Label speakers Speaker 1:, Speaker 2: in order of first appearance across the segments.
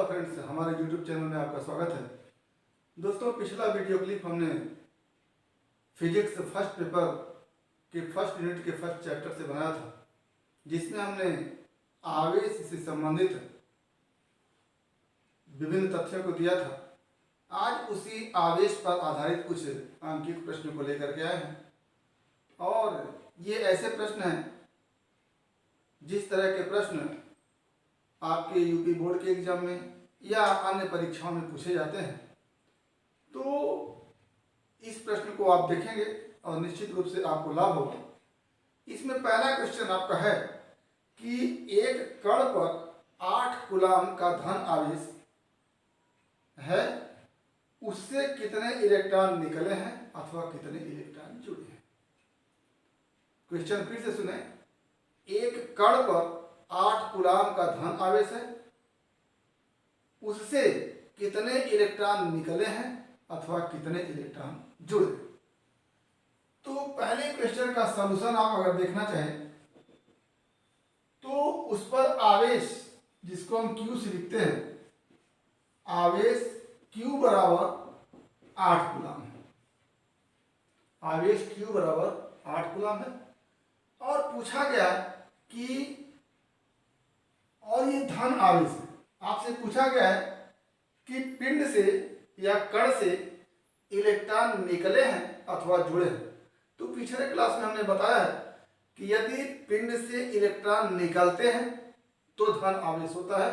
Speaker 1: Hello friends, हमारे YouTube channel में आपका स्वागत है। दोस्तों, पिछला वीडियो क्लिप हमने फिजिक्स फर्स्ट पेपर के फर्स्ट यूनिट के फर्स्ट चैप्टर से बनाया था, जिसमें हमने आवेश से संबंधित विभिन्न तथ्यों को दिया था। आज उसी आवेश पर आधारित कुछ अंकित प्रश्नों को लेकर के आए हैं, और ये ऐसे प्रश्न हैं जिस तरह के प्रश्न आपके यूपी बोर्ड के एग्जाम में या अन्य परीक्षाओं में पूछे जाते हैं। तो इस प्रश्न को आप देखेंगे और निश्चित रूप से आपको लाभ होगा। इसमें पहला क्वेश्चन आपका है कि एक कण पर 8 कूलाम का धन आवेश है, उससे कितने इलेक्ट्रॉन निकले हैं अथवा कितने इलेक्ट्रॉन जुड़े हैं। क्वेश्चन फिर से सुने। एक कण पर 8 कूलाम का धन आवेश है, उससे कितने इलेक्ट्रॉन निकले हैं अथवा कितने इलेक्ट्रॉन जुड़े। तो पहले क्वेश्चन का सॉल्यूशन आप अगर देखना चाहें तो उस पर आवेश, जिसको हम Q से लिखते हैं, आवेश Q बराबर 8 कूलाम है। आवेश Q बराबर 8 कूलाम है और पूछा गया कि और ये धन आवेश है। आपसे पूछा गया है कि पिंड से या कण से इलेक्ट्रॉन निकले हैं अथवा जुड़े हैं। तो पिछले क्लास में हमने बताया है कि यदि पिंड से इलेक्ट्रॉन निकलते हैं तो धन आवेश होता है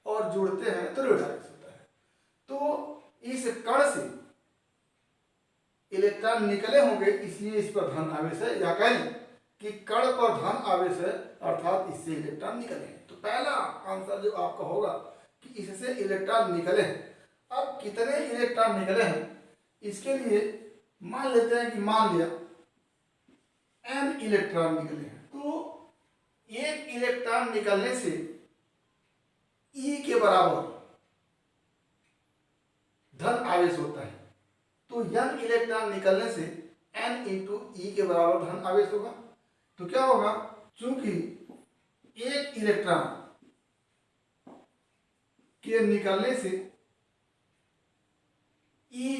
Speaker 1: और जुड़ते हैं तो ऋण आवेश होता है। तो इस कण से इलेक्ट्रॉन निकले होंगे, इसलिए इस पर धन आवेश है, या कहें कि कण पर धन आवेश है अर्थात इससे इलेक्ट्रॉन निकले हैं। तो पहला आंसर जो आपका होगा कि इससे इलेक्ट्रॉन निकले हैं। अब कितने इलेक्ट्रॉन निकले हैं, इसके लिए मान लेते हैं कि मान लिया n इलेक्ट्रॉन निकले हैं। तो एक इलेक्ट्रॉन निकलने से E के बराबर धन आवेश होता है। तो n इलेक्ट्रॉन निकलने से n इंटू E के बराबर धन आवेश होगा। तो क्या होगा, चूंकि एक इलेक्ट्रॉन के निकलने से E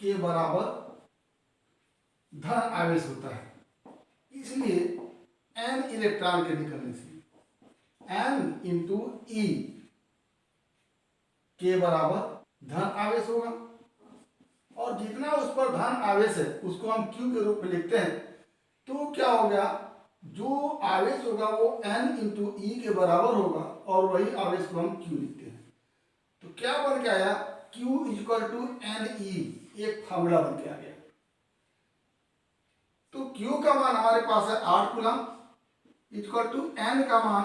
Speaker 1: के बराबर धन आवेश होता है, इसलिए n इलेक्ट्रॉन के निकलने से n इंटू E के बराबर धन आवेश होगा। और जितना उस पर धन आवेश है उसको हम Q के रूप में लिखते हैं। तो क्या हो गया, जो आवेश होगा वो n इंटू E के बराबर होगा और वही आवेश को हम Q लिखते हैं। तो क्या बन के आया, Q इक्वल टू NE, एक फार्मूला बन के आ गया। तो Q का मान हमारे पास है 8 कूलाम इक्वल टू n का मान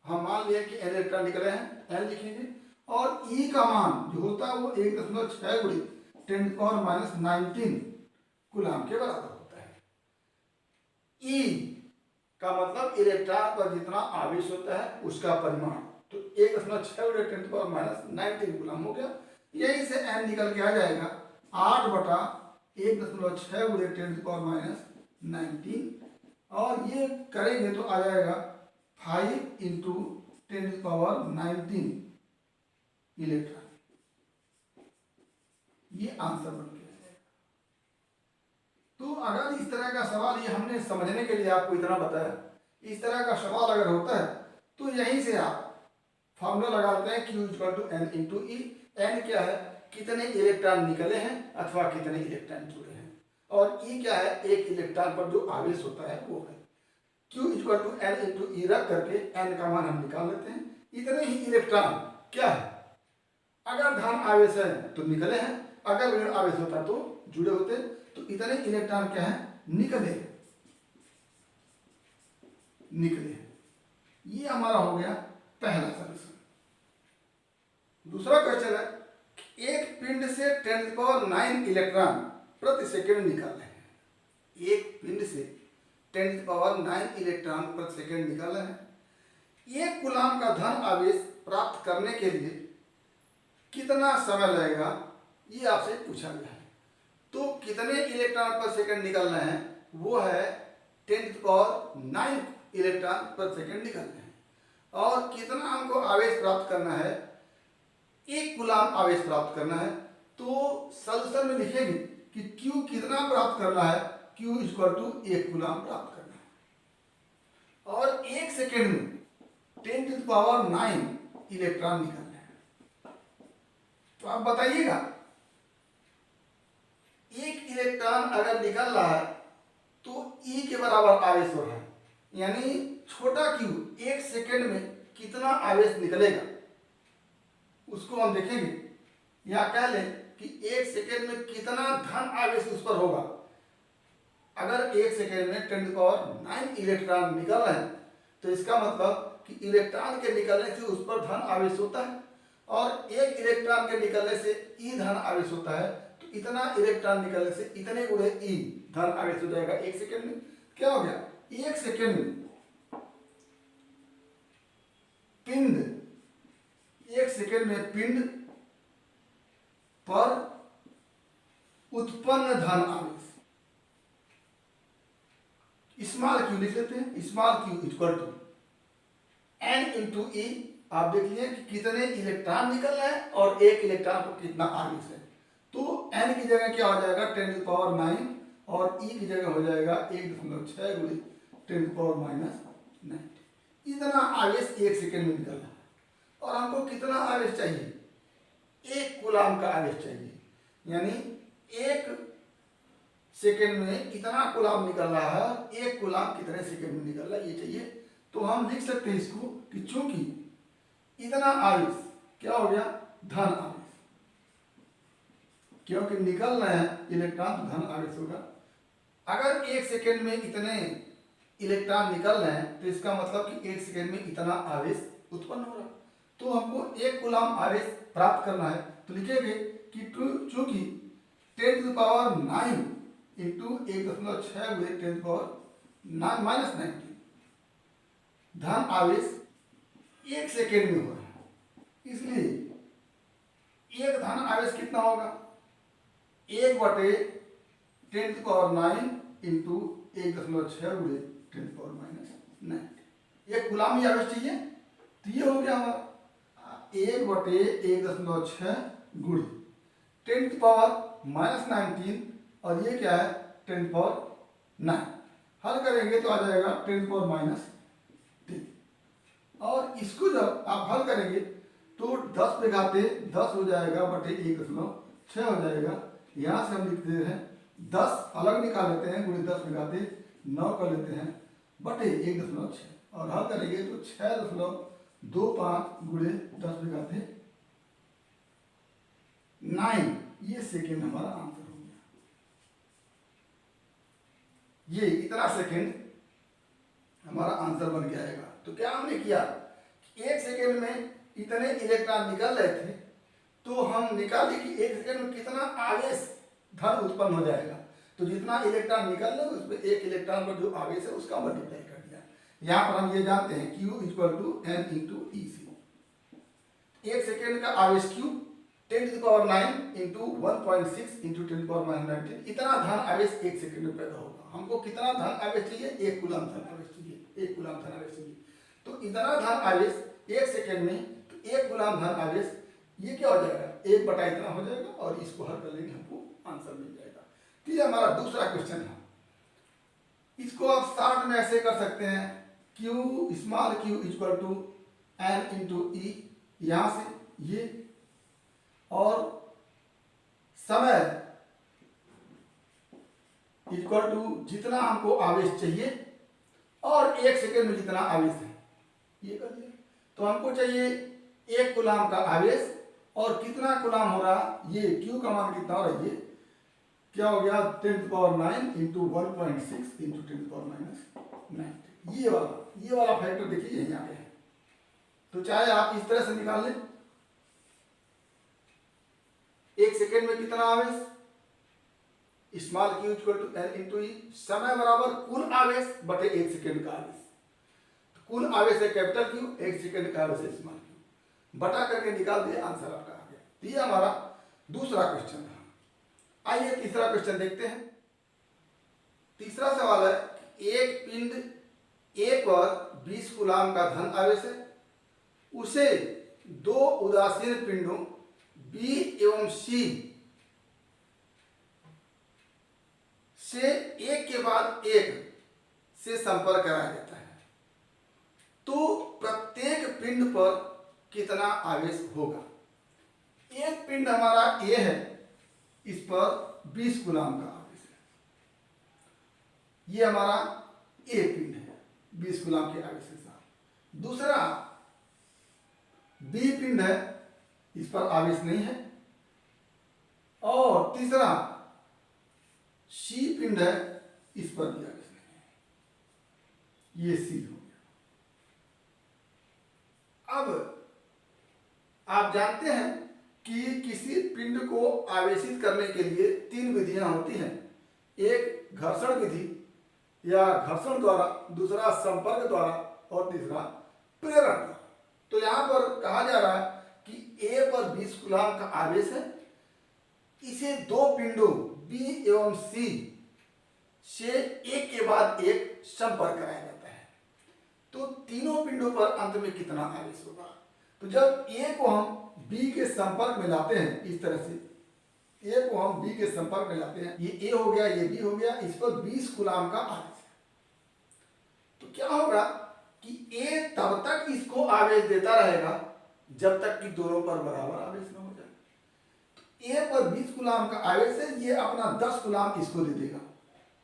Speaker 1: हम मान लिए कि n इलेक्ट्रॉन निकले हैं, n लिखेंगे, और E का मान जो होता है वो 1.6 गुणी 10⁻19 कूलाम के बराबर होता है। E का मतलब इलेक्ट्रॉन पर जितना आवेश होता है उसका परिमाण, तो 1.6 गुणे 10⁻19 कूलाम हो गया। यहीं से n निकल के आ जाएगा 8 बटा 1.6 गुणे 10⁻19, और ये करेंगे तो आ जाएगा 5 इंटू 10⁻19 इलेक्ट्रॉन। ये आंसर बन गया। तो अगर इस तरह का सवाल, ये हमने समझने के लिए आपको इतना बताया, इस तरह का सवाल अगर होता है तो यहीं से आप फॉर्मूला लगाते हैं Q equal to n into E। n क्या है, कितने इलेक्ट्रॉन निकले हैं अथवा कितने इलेक्ट्रॉन जुड़े हैं, और E क्या है, एक इलेक्ट्रॉन पर जो आवेश होता है वो है। Q equal to n into E रख करके n का मान हम निकाल लेते हैं। इतने ही इलेक्ट्रॉन क्या है, अगर धन आवेश है तो निकले हैं, अगर ऋण आवेश होता तो जुड़े होते। तो इतने इलेक्ट्रॉन क्या है, निकले। ये हमारा हो गया पहला सॉल्यूशन। दूसरा क्वेश्चन है, एक पिंड से 10⁹ इलेक्ट्रॉन प्रति सेकंड निकाल रहे हैं। एक पिंड से 10⁹ इलेक्ट्रॉन प्रति सेकंड निकाल रहे हैं। एक कूलाम का धन आवेश प्राप्त करने के लिए कितना समय लगेगा, ये आपसे पूछा गया है। तो कितने इलेक्ट्रॉन पर सेकंड निकलना है, वो है 10⁹ इलेक्ट्रॉन पर सेकंड निकलना है। और कितना हमको आवेश प्राप्त करना है, 1 कूलाम आवेश प्राप्त करना है, तो सॉल्यूशन में लिखेंगे कि Q कितना प्राप्त करना है, Q इक्वल टू 1 कूलाम प्राप्त करना है। और 1 सेकेंड में 10⁹ इलेक्ट्रॉन निकलना है। तो आप बताइएगा, एक इलेक्ट्रॉन अगर निकल रहा है तो E के बराबर आवेश हो रहा है, यानी छोटा Q 1 सेकेंड में कितना आवेश निकलेगा उसको हम देखेंगे। या कह लें कि 1 सेकेंड में कितना धन आवेश उस पर होगा। अगर 1 सेकेंड में 10⁹ इलेक्ट्रॉन निकल रहे हैं तो इसका मतलब कि इलेक्ट्रॉन के निकलने से उस पर धन आवेश होता है, और 1 इलेक्ट्रॉन के निकलने से E धन आवेश होता है। तो इतना इलेक्ट्रॉन निकलने से इतने गुणे E धन आवेश हो जाएगा 1 सेकेंड में। क्या हो गया, 1 सेकेंड में पिंड, 1 सेकेंड में पिंड पर उत्पन्न धन आवेश, स्मॉल q लिख लेते हैं, small q equal to n into e. आप देख लीजिए कि कितने इलेक्ट्रॉन निकल रहे हैं और 1 इलेक्ट्रॉन को कितना आवेश है। तो n की जगह क्या हो जाएगा 10⁹ और e की जगह हो जाएगा 1.6 गुणे 10⁻⁹। इतना आवेश 1 सेकेंड में निकल रहा है। और हमको कितना आवेश चाहिए, 1 कूलाम का आवेश चाहिए, यानी 1 सेकेंड में इतना कूलाम निकल रहा है, 1 कूलाम कितने सेकेंड में निकल रहा है ये चाहिए। तो हम लिख सकते हैं इसको कि चूंकि इतना आवेश क्या हो गया, धन आवेश, क्योंकि निकल रहे हैं इलेक्ट्रॉन तो धन आवेश होगा। अगर 1 सेकेंड में इतने इलेक्ट्रॉन निकल रहे हैं तो इसका मतलब कि 1 सेकेंड में इतना आवेश उत्पन्न हो रहा है। तो हमको 1 कूलाम आवेश प्राप्त करना है, तो लिखेंगे कि चूंकि 10⁹ इंटू 1.6 गुणे 10⁻⁹ धन आवेश 1 सेकेंड में हो रहा है। इसलिए एक धन आवेश कितना होगा, 1/10⁹ इंटू 1.6 गुणे 10⁻⁹। 1 कूलाम ही आवेश चाहिए, तो ये हो गया हमारा 1/1.6 गुणे 10⁻⁻⁹, और ये क्या है 10⁻⁹। हल करेंगे तो आ जाएगा 10⁻⁻3। और इसको जब आप हल करेंगे तो 10 पे घाते 10 हो जाएगा बटे 1.6 हो जाएगा। यहाँ से हम लिखते हैं 10 अलग निकाल लेते हैं, गुणे 10 पे घाते 9 कर लेते हैं बटे 1.6, और हल करेंगे तो 6.25 गुणे 10 पे घाते 9, ये सेकेंड हमारा आंसर हो गया। ये इतना सेकेंड हमारा आंसर बन के आएगा। तो क्या हमने किया कि 1 सेकेंड में इतने इलेक्ट्रॉन निकल रहे थे, तो हम निकाले कि 1 सेकेंड में कितना आवेश धन उत्पन्न हो जाएगा। तो जितना इलेक्ट्रॉन निकल रहे उस पर 1 इलेक्ट्रॉन पर जो आवेश है उसका मल्टीप्लाई कर दिया। यहाँ पर हम ये जानते हैं Q equal to n into E C. 1 second का आवेश Q 10⁹ इंटू 1.6 इंटू 10⁻⁹, इतना धन आवेश 1 सेकेंड में पैदा होगा। हमको कितना धन आवेश चाहिए, 1 कूलाम धन आवेश चाहिए, 1 कूलाम धन आवेश चाहिए। तो इतना धन आवेश 1 सेकेंड में, तो 1 कूलाम धन आवेश ये क्या हो जाएगा, 1 बटा इतना हो जाएगा, और इसको हल कर लेंगे हमको आंसर मिल जाएगा। तो ये हमारा दूसरा क्वेश्चन है। इसको आप शॉर्ट में ऐसे कर सकते हैं, Q small q equal to n into e, यहाँ से ये, और समय इक्वल टू जितना हमको आवेश चाहिए और 1 सेकेंड में जितना आवेश है, ये कर दिया। तो हमको चाहिए 1 कूलाम का आवेश, और कितना कूलाम हो रहा, ये Q का मान कितना हो रहा है, ये क्या हो गया 10⁹ इंटू 1.6 इंटू 10⁻⁹। ये वाला फैक्टर देखिए यहीं आ गया है। तो चाहे आप इस तरह से निकाल लें, 1 सेकेंड में कितना आवेश, small q equal to n into e, समय बराबर कुल आवेश बटे 1 सेकेंड का आवेश। तो कुल आवेश है कैपिटल Q, 1 सेकेंड का आवेश है स्मॉल q, बटा करके निकाल दिया, आंसर आपका आ गया। तो ये हमारा दूसरा क्वेश्चन था। आइए तीसरा क्वेश्चन देखते हैं। तीसरा सवाल है, एक पिंड A पर 20 कूलाम का धन आवेश है उसे दो उदासीन पिंडों बी एवं सी से एक के बाद एक से संपर्क कराया जाता है, तो प्रत्येक पिंड पर कितना आवेश होगा। एक पिंड हमारा ए है, इस पर 20 कूलाम का आवेश है। ये हमारा ए पिंड है 20 कूलाम के आवेश के साथ। दूसरा बी पिंड है, इस पर आवेश नहीं है। और तीसरा सी पिंड है, इस पर भी आवेश नहीं है। ये सी हो गया। अब आप जानते हैं कि किसी पिंड को आवेशित करने के लिए 3 विधियां होती हैं। एक घर्षण विधि या घर्षण द्वारा, दूसरा संपर्क द्वारा और तीसरा प्रेरण द्वारा। तो यहां पर कहा जा रहा है कि ए पर 20 कूलाम का आवेश है, इसे दो पिंडों बी एवं सी से एक के बाद एक संपर्क कराया जाता है, तो तीनों पिंडों पर अंत में कितना आवेश होगा। तो जब ए को हम बी के संपर्क में लाते हैं, इस तरह से ए को हम बी के संपर्क में लाते हैं, ये ए हो गया, ये बी हो गया, इस पर 20 कूलाम का आवेश है। तो क्या होगा कि ए तब तक इसको आवेश देता रहेगा जब तक कि दोनों पर बराबर आवेश न हो जाए। तो ए पर 20 कूलाम का आवेश है, ये अपना 10 कूलाम इसको दे देगा।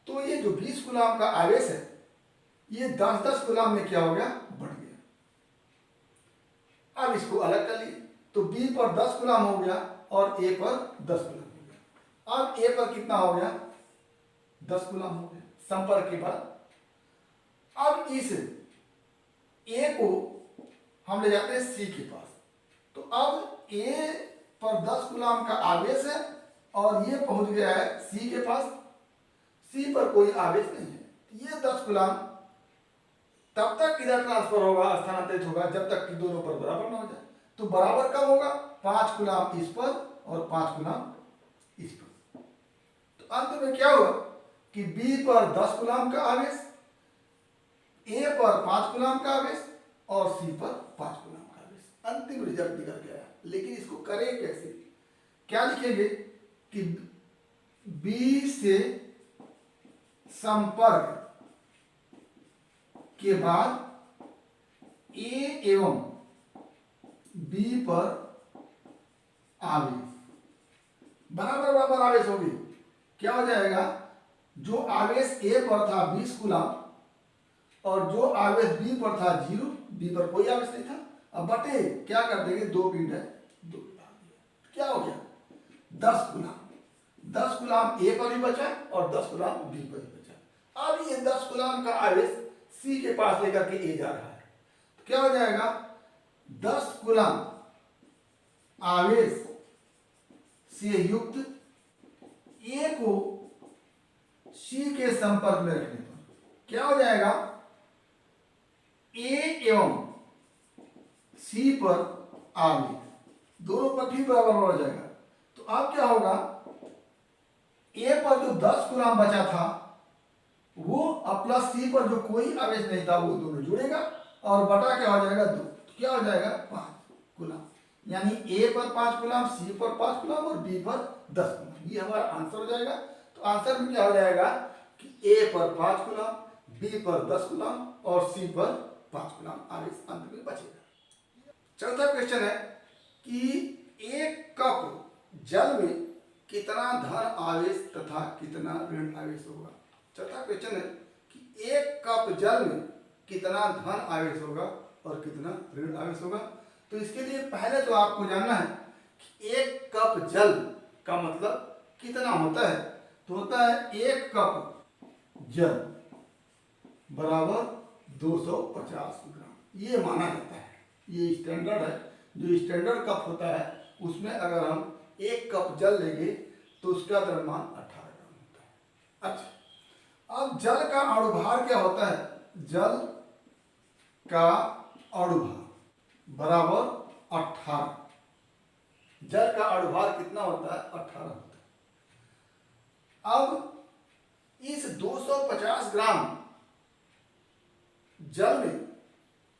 Speaker 1: तो ये जो 20 कूलाम का आवेश है, ये 10-10 कूलाम में क्या हो गया, बढ़ गया। अब इसको अलग कर लिए, तो बी पर 10 कूलाम हो गया और ए पर 10 कूलाम हो गया। अब ए पर कितना हो गया, 10 कूलाम हो गया संपर्क के बाद। अब इस ए को हम ले जाते हैं सी के पास, तो अब ए पर 10 कूलाम का आवेश है और ये पहुंच गया है सी के पास। सी पर कोई आवेश नहीं है, ये 10 कूलाम तब तक इधर ट्रांसफर होगा, स्थानांतरित होगा, जब तक कि दोनों पर बराबर ना हो जाए। तो बराबर कब होगा, 5 कूलाम इस पर और 5 कूलाम इस पर। तो अंत में क्या हुआ कि बी पर 10 कूलाम का आवेश, ए पर 5 कूलाम का आवेश और सी पर 5 कूलाम का आवेश। अंतिम रिजल्ट निकल गया। लेकिन इसको करें कैसे, क्या लिखेंगे कि बी से संपर्क के बाद ए एवं बी पर आवेश बराबर बराबर आवेश होगी। क्या हो जाएगा, जो आवेश ए पर था 20 कूलाम और जो आवेश बी पर था 0, बी पर कोई आवेश नहीं था। अब बटे क्या कर देंगे, 2 पिंड है, 2 क्या हो गया, 10 कूलाम। 10 कूलाम ए पर ही बचा और 10 कूलाम बी पर ही बचा। अब ये 10 कूलाम का आवेश सी के पास लेकर के ए जा रहा है, तो क्या हो जाएगा, 10 कूलाम आवेश से युक्त ए को सी के संपर्क में रखने पर क्या हो जाएगा, ए एवं सी पर आवेश दोनों पर भी बराबर हो जाएगा। तो अब क्या होगा, ए पर जो 10 कूलाम बचा था वो और प्लस सी पर जो कोई आवेश नहीं था वो दोनों जुड़ेगा और बटा क्या हो जाएगा, 2। तो क्या हो जाएगा, 5 कूलाम। यानी ए पर 5 कूलाम, सी पर 5 कूलाम और बी पर 10 कूलाम। ये हमारा आंसर हो जाएगा। तो आंसर में क्या हो जाएगा कि ए पर 5 कूलाम, बी पर 10 कूलाम और सी पर 5 कूलाम आवेश अंत में बचेगा। चौथा क्वेश्चन है कि एक कप जल में कितना धन आवेश तथा कितना ऋण आवेश होगा। चौथा क्वेश्चन है कि एक कप जल में कितना धन आवेश होगा और कितना ऋण आवेश होगा। तो इसके लिए पहले तो आपको जानना है कि एक कप जल का मतलब कितना होता है। तो होता है 1 कप जल बराबर 250 ग्राम। ये माना जाता है, ये स्टैंडर्ड है। जो स्टैंडर्ड कप होता है उसमें अगर हम 1 कप जल लेंगे तो उसका द्रव्यमान 18 ग्राम होता है। अच्छा, अब जल का अणुभार क्या होता है, जल का अणुभार बराबर 18। जल का अणुभार कितना होता है, 18 होता है। अब इस 250 ग्राम जल में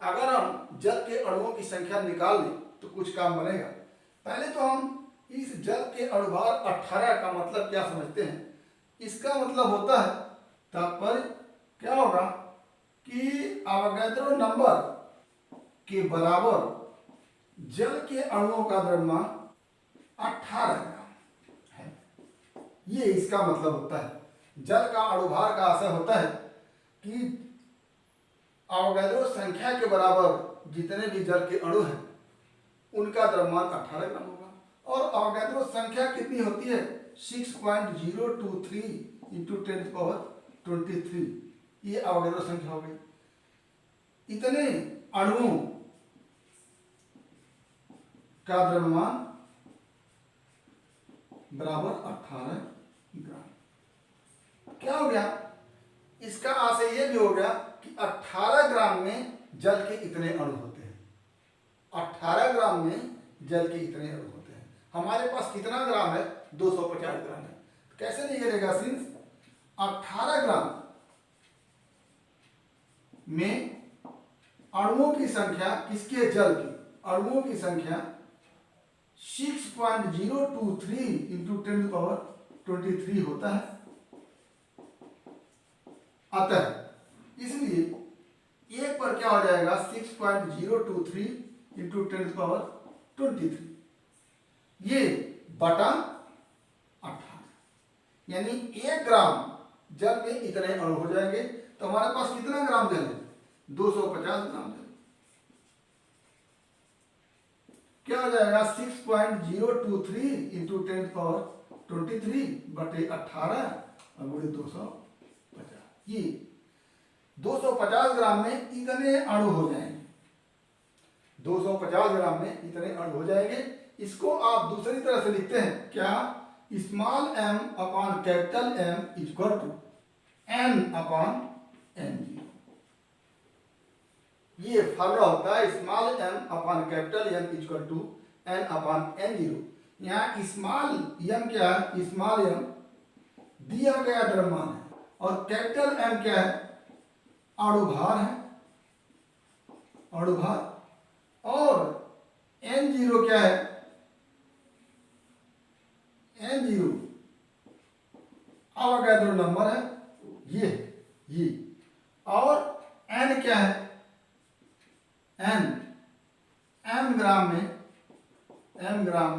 Speaker 1: अगर हम जल के अणुओं की संख्या निकाल लें तो कुछ काम बनेगा। पहले तो हम इस जल के अणुभार 18 का मतलब क्या समझते हैं। इसका मतलब होता है, तात्पर्य क्या होगा कि अवोगाद्रो नंबर के बराबर जल के अणुओं का द्रव्यमान 18 ग्राम है। ये इसका मतलब होता है। जल का अणुभार का आशय होता है कि अवोगाद्रो संख्या के बराबर जितने भी जल के अणु हैं उनका द्रव्यमान 18 ग्राम होगा। और अवोगाद्रो संख्या कितनी होती है? 6.023 इंटू 10⁻23। ये अवोगाद्रो संख्या हो गई। इतने अणुओं का द्रव्यमान बराबर 18 ग्राम। क्या हो गया? इसका आशय यह भी हो गया कि 18 ग्राम में जल के इतने अणु होते हैं। 18 ग्राम में जल के इतने अणु होते हैं। हमारे पास कितना ग्राम है? 250 ग्राम है। कैसे निकलेगा? सिंस 18 ग्राम में अणुओं की संख्या, किसके? जल की अणुओं की संख्या 6.023 इंटू 10⁻23 होता है। अतः इसलिए एक पर क्या हो जाएगा? 6.023 इंटू 10⁻23 ये बटा 18, यानी 1 ग्राम जल में इतने अणु हो जाएंगे। तो हमारे पास कितना ग्राम जल है? 250 ग्राम जल। क्या हो जाएगा? 6.023 इंटू 10⁻23 बटे 18 गुणे 250। ये 250 ग्राम में इतने अणु हो जाएंगे। 250 ग्राम में इतने अणु हो जाएंगे। इसको आप दूसरी तरह से लिखते हैं क्या? Small m upon capital M equal to n upon n0। ये फार्मूला होता है small m upon capital M equal to n upon n0। यहाँ स्मॉल m क्या है? स्मॉल m दिया गया द्रव्यमान है और कैपिटल M क्या है? अणुभार है, अणुभार। और n0 क्या है? n0 अवोगाद्रो नंबर है, ये। और n क्या है? n m ग्राम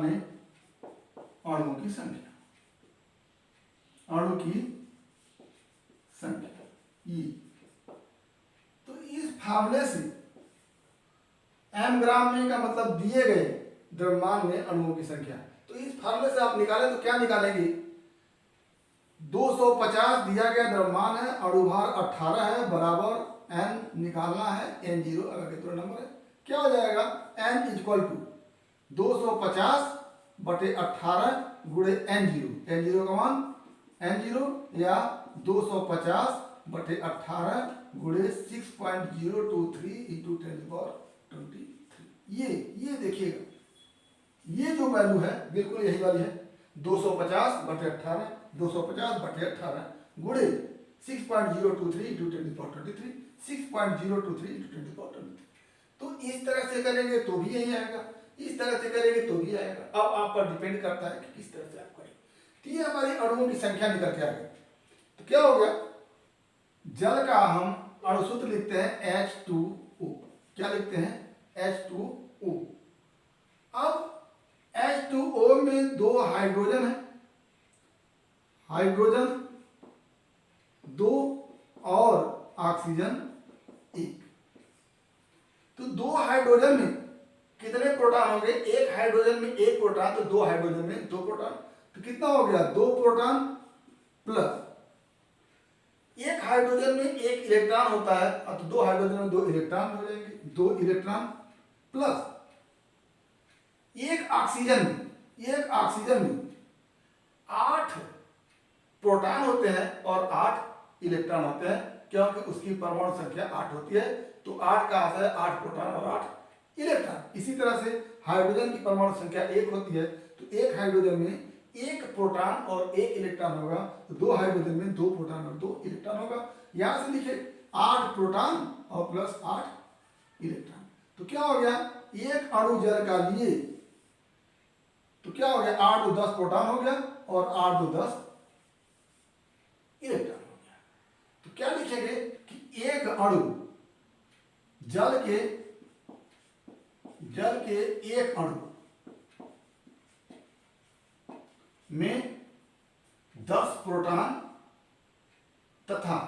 Speaker 1: में अणुओं की संख्या, अणु की संख्या ये। तो इस फार्मूले से m ग्राम में का मतलब दिए गए द्रव्यमान में अणुओं की संख्या। तो इस फार्मूले से आप निकालें तो क्या निकालेंगे? 250 दिया गया द्रव्यमान है, अणुभार 18 है, बराबर n निकालना है, n0 अवोगाद्रो नंबर है। क्या हो जाएगा? n इक्वल टू 250 बटे 18 गुणे n0। n0 का मान n0 या 250 बटे 18 गुणे 6.023 इंटू 10⁻23। ये देखिएगा, ये जो वैल्यू है बिल्कुल यही वाली है। 250 बटे 18, 250 बटे 18 गुणे 6.023 इंटू 10⁻23, 6.023 इंटू 10⁻23। तो इस तरह से करेंगे तो भी यही आएगा, इस तरह से करेंगे तो भी आएगा। अब आप पर डिपेंड करता है कि किस तरह से आप करें। तो ये हमारी अणुओं की संख्या निकल के आ गई। तो क्या हो गया? जल का हम अणु सूत्र लिखते हैं H2O। क्या लिखते हैं? H2O। अब H2O में 2 हाइड्रोजन है, हाइड्रोजन 2 और ऑक्सीजन 1। तो 2 हाइड्रोजन में कितने प्रोटॉन होंगे? 1 हाइड्रोजन में 1 प्रोटॉन, तो 2 हाइड्रोजन में 2 प्रोटॉन। तो कितना हो गया? 2 प्रोटॉन प्लस 1 हाइड्रोजन में 1 इलेक्ट्रॉन होता है, अब तो 2 हाइड्रोजन में 2 इलेक्ट्रॉन हो जाएंगे। 2 इलेक्ट्रॉन प्लस 1 ऑक्सीजन में 8 प्रोटॉन होते हैं और 8 इलेक्ट्रॉन होते हैं, क्योंकि उसकी परमाणु संख्या 8 होती है। तो 8 का आशय 8 प्रोटॉन और 8 इलेक्ट्रॉन। इसी तरह से हाइड्रोजन की परमाणु संख्या 1 होती है, तो 1 हाइड्रोजन में 1 प्रोटॉन और 1 इलेक्ट्रॉन होगा, तो 2 हाइड्रोजन में 2 प्रोटॉन और 2 इलेक्ट्रॉन होगा। यहां से लिखे 8 प्रोटॉन और प्लस 8 इलेक्ट्रॉन। तो क्या हो गया, एक अणु जल का लिए तो क्या हो गया, 8 2 10 प्रोटॉन हो गया और 8 2 10 इलेक्ट्रॉन हो गया। तो क्या लिखेंगे कि एक अणु जल के एक अणु में 10 प्रोटॉन तथा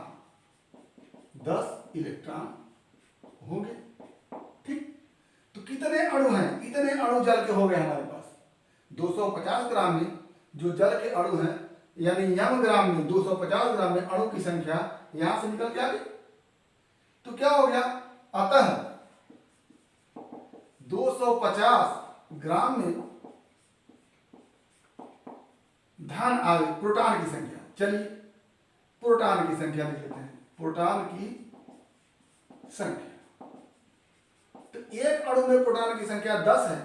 Speaker 1: 10 इलेक्ट्रॉन होंगे। ठीक, तो कितने अणु हैं, इतने अणु जल के हो गए हमारे पास। 250 ग्राम में जो जल के अणु हैं, यानी यम ग्राम में 250 ग्राम में अणु की संख्या यहां से निकल के आ गई। तो क्या हो गया, अतः 250 ग्राम में धन आवेश प्रोटॉन की संख्या, चलिए प्रोटॉन की संख्या लिख लेते हैं, प्रोटॉन की संख्या। तो एक अणु में प्रोटॉन की संख्या 10 है,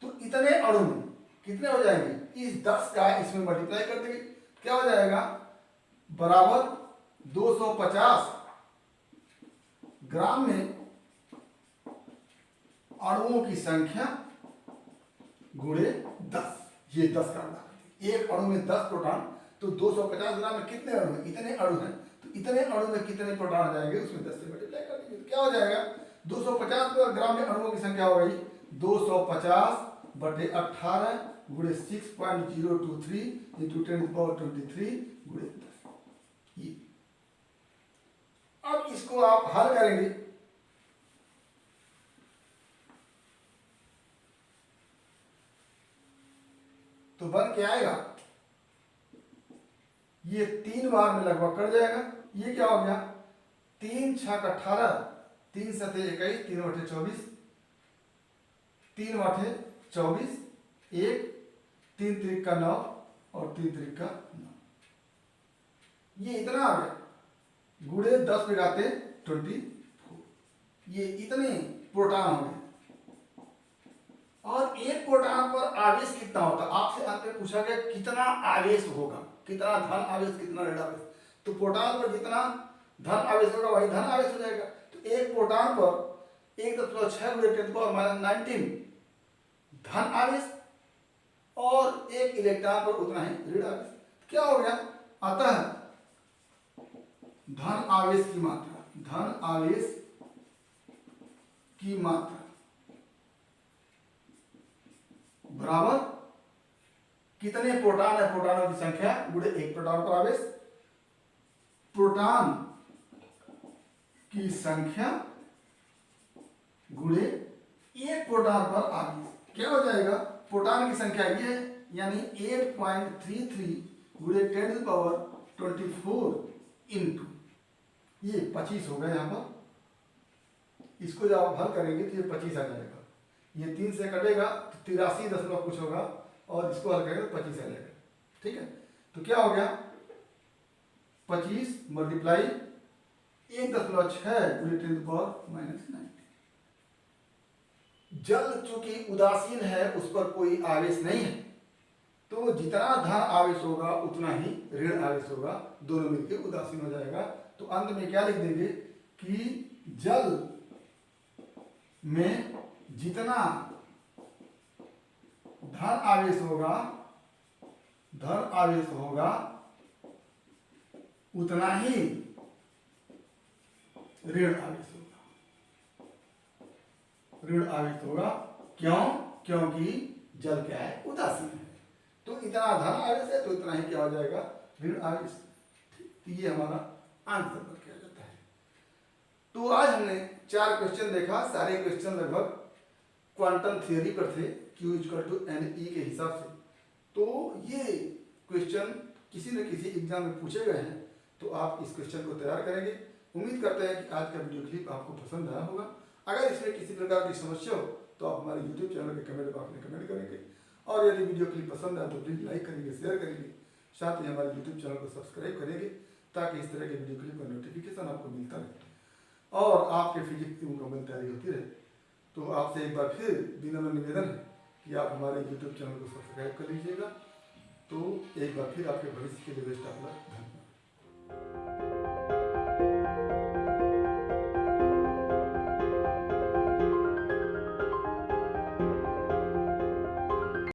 Speaker 1: तो इतने अणु में कितने हो जाएंगे, इस 10 का इसमें मल्टीप्लाई कर देंगे, क्या हो जाएगा, बराबर 250 ग्राम में अणुओं की संख्या गुणे 10। ये 10 का अंदाज, एक अणु में 10 प्रोटॉन, तो 250 ग्राम में कितने अणु हैं, इतने अणु हैं, तो इतने अणु में कितने प्रोटॉन आ जाएंगे, उसमें 10 से मल्टीप्लाई कर देंगे, तो क्या हो जाएगा, 250 ग्राम में अणुओं की संख्या हो गई 250 बटे 18 गुणे 6.023 इंटू 10⁻23 गुणे 10। ये अब इसको आप हल करेंगे तो बन के आएगा, ये 3 बार में लगभग कट जाएगा। ये क्या हो गया, 3 छक 18, 3 सते 21, 3 बटे 24, 3 बटे 24, 1 3 त्रिक का 9 और 3 त्रिक का 9, ये इतना आ गया, गुणे 10 बिगाते 24, ये इतने प्रोटॉन हो गए। और एक प्रोटॉन पर आवेश कितना होता है, आपसे अंत में पूछा गया कितना आवेश होगा, कितना धन आवेश कितना ऋण आवेश, तो प्रोटॉन पर जितना धन आवेश होगा वही धन आवेश हो जाएगा। तो एक प्रोटॉन पर 1.6 गुणे 10⁻19 धन आवेश और एक इलेक्ट्रॉन पर उतना ही ऋण आवेश। क्या हो गया, अतः धन आवेश की मात्रा, धन आवेश की मात्रा बराबर कितने प्रोटॉन है, प्रोटॉनों की संख्या गुणे एक प्रोटॉन पर आवेश, प्रोटॉन की संख्या गुणे एक प्रोटॉन पर आवेश। क्या हो जाएगा, प्रोटॉन की संख्या ये है, यानी 8.33 गुणे 10⁻24 इंटू ये 25 हो गया। यहाँ पर इसको जब आप हल करेंगे तो ये 25 आ जाएगा, ये 3 से कटेगा तो 83 दशमलव कुछ होगा और इसको हल करेंगे तो 25 आ जाएगा। ठीक है, तो क्या हो गया, 25 मल्टीप्लाई 1.6 गुणे 10⁻⁻⁹। जल चूंकि उदासीन है, उस पर कोई आवेश नहीं है, तो जितना धन आवेश होगा उतना ही ऋण आवेश होगा, दोनों मिलकर उदासीन हो जाएगा। तो अंत में क्या लिख देंगे कि जल में जितना धन आवेश होगा उतना ही ऋण आवेश होगा, ऋण आवेश होगा। क्यों, क्योंकि जल क्या है, उदासीन है, तो इतना धन आवेश है तो इतना ही क्या हो जाएगा, ऋण आवेश। ये हमारा आंसर पर किया जाता है। तो आज हमने 4 क्वेश्चन देखा, सारे क्वेश्चन लगभग क्वांटम थियरी पर थे, Q = NE के हिसाब से। तो ये क्वेश्चन किसी न किसी एग्जाम में पूछे गए हैं, तो आप इस क्वेश्चन को तैयार करेंगे। उम्मीद करते हैं कि आज का वीडियो क्लिप आपको पसंद आया होगा। अगर इसमें किसी प्रकार की समस्या हो तो आप हमारे YouTube चैनल के कमेंट बॉक्स में कमेंट करेंगे, और यदि वीडियो क्लिप पसंद आए तो प्लीज़ लाइक करेंगे, शेयर करेंगे, साथ ही हमारे YouTube चैनल को सब्सक्राइब करेंगे, ताकि इस तरह के वीडियो क्लिप का नोटिफिकेशन आपको मिलता रहे और आपके फिजिक्स की मुकम्मल तैयारी होती रहे। तो आपसे एक बार फिर विनम्र निवेदन है कि आप हमारे YouTube चैनल को सब्सक्राइब कर लीजिएगा। तो एक बार फिर आपके भविष्य के लिए बेस्ट ऑफ लक। धन्यवाद।